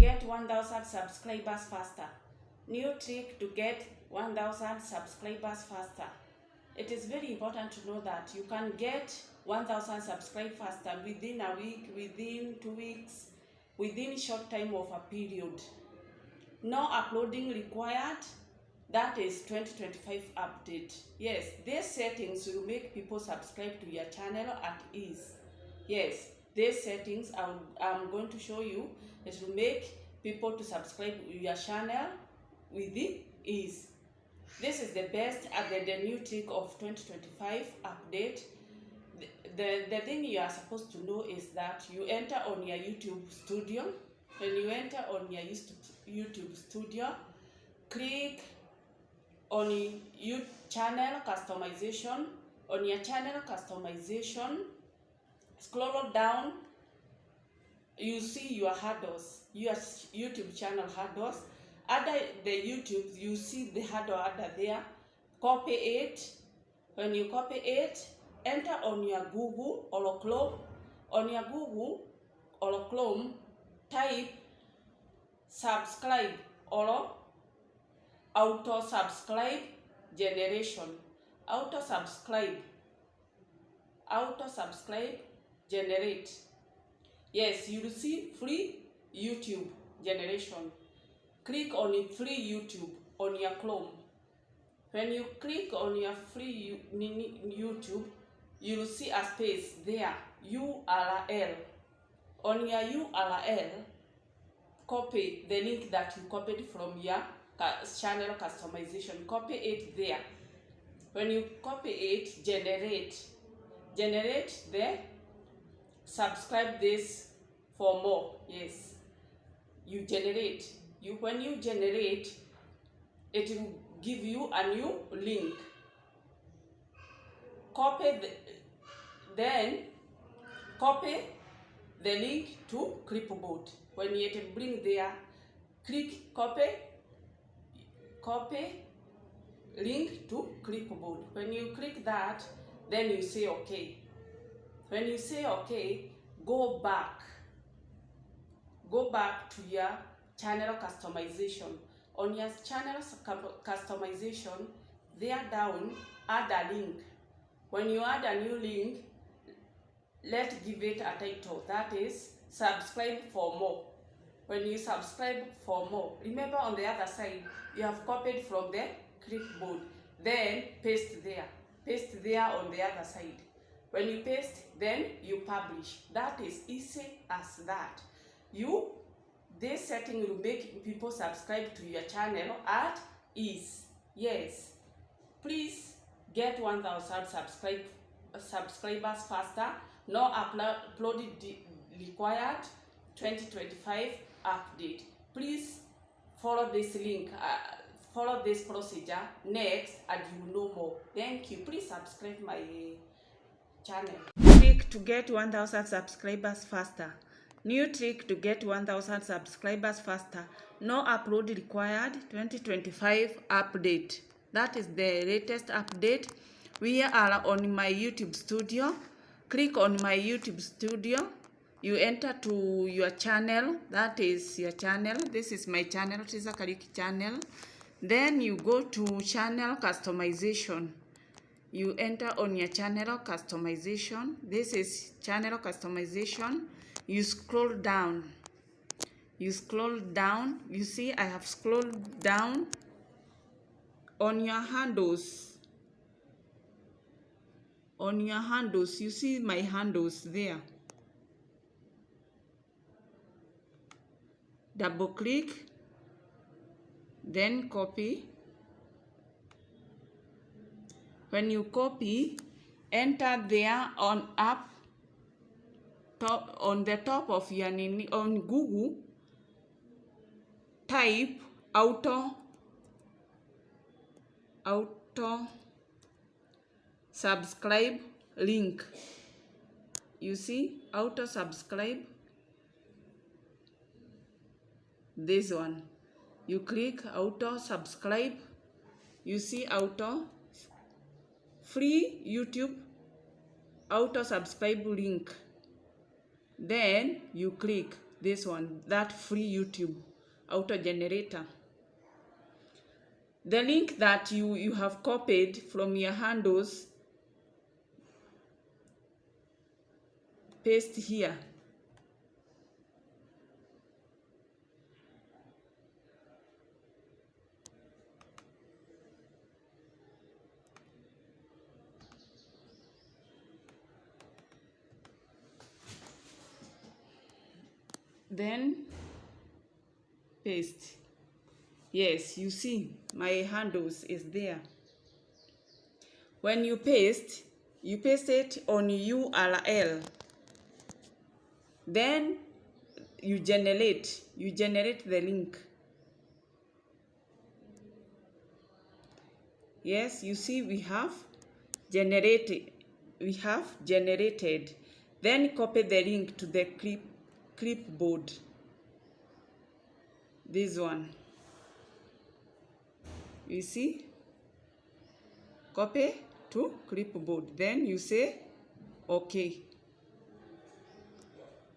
get 1,000 subscribers faster. New trick to get 1,000 subscribers faster. It is very important to know that you can get 1,000 subscribers faster within a week, within 2 weeks, within a short time of a period. No uploading required. That is 2025 update. Yes, these settings will make people subscribe to your channel at ease. Yes, these settings I'm going to show you. It will make people to subscribe to your channel with ease. This is the best at the new trick of 2025 update. The thing you are supposed to know is that you enter on your YouTube studio. When you enter on your YouTube studio, click on your channel customization. On your channel customization, scroll down, you see your handles, your YouTube channel handles. Under the YouTube, you see the handle under there. Copy it. When you copy it, enter on your Google or Chrome. On your Google or Chrome, type subscribe or auto subscribe generation. Auto subscribe generate. Yes, you will see free YouTube generation. Click on free YouTube on your Chrome. When you click on your free YouTube, you will see a space there, URL. On your URL, copy the link that you copied from your channel customization. Copy it there. When you copy it, generate the subscribe this for more. Yes, you generate. When you generate, it will give you a new link. Copy the link to clipboard. When you bring there, click copy link to clipboard. When you click that, then you say okay. When you say okay, go back to your channel customization. On your channel customization, there down, add a link. When you add a new link, let's give it a title, that is subscribe for more. When you subscribe for more, remember on the other side you have copied from the clipboard, then paste there on the other side. When you paste, then you publish. That is easy as that. This setting will make people subscribe to your channel at ease. Yes, please get 1,000 subscribers faster. No uploading required. 2025 update. Please follow this link. Follow this procedure next, and you know more. Thank you. Please subscribe my channel. Trick to get 1,000 subscribers faster. New trick to get 1,000 subscribers faster. No upload required. 2025 update. That is the latest update. We are on my YouTube studio. Click on my YouTube studio. You enter to your channel. That is your channel. This is my channel, Triza Kariuki channel. Then you go to channel customization. You enter on your channel customization. This is channel customization. You scroll down. You see I have scrolled down. On your handles, you see my handles there. Double click, then copy. When you copy, enter there on the top of your name on Google. Type auto subscribe link. You see auto subscribe, this one. You click auto subscribe. You see auto free YouTube auto subscribe link. Then you click This one, that free YouTube auto generator. The link that you have copied from your handles, paste here. Then paste. Yes, you see my handles is there. When you paste it on URL. Then you generate the link. Yes, you see we have generated. Then copy the link to the clipboard. This one. You see? Copy to clipboard. Then you say okay.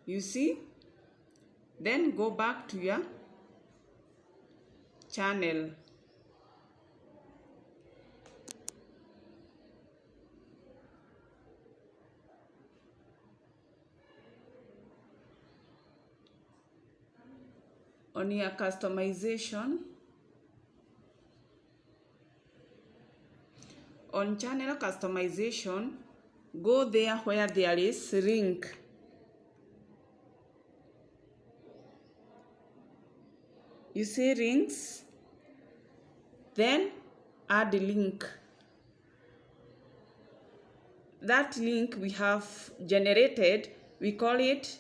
You see? Then go back to your channel. On your customization, on channel customization, go there where there is link. You see links? Then add a link. That link we have generated, we call it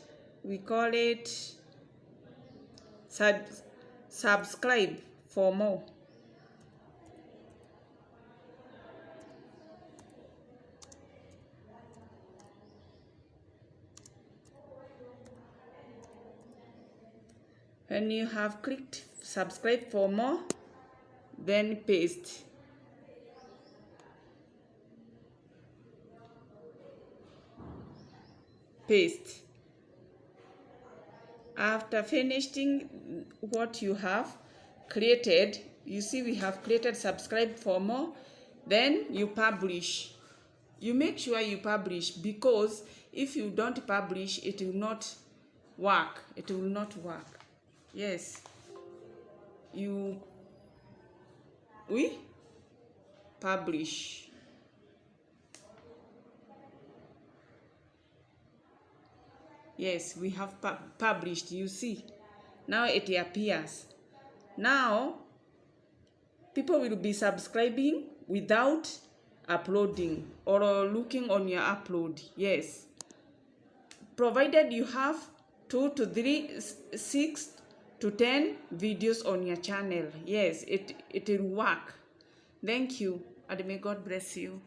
subscribe for more. When you have clicked subscribe for more, then paste. Paste. After finishing what you have created, you see we have created subscribe for more, then you publish. You make sure you publish, because if you don't publish, it will not work. It will not work. Yes. We publish. Yes, we have published, you see. Now it appears. Now, people will be subscribing without uploading or looking on your upload. Yes. Provided you have 2 to 3, 6 to 10 videos on your channel. Yes, it will work. Thank you, and may God bless you.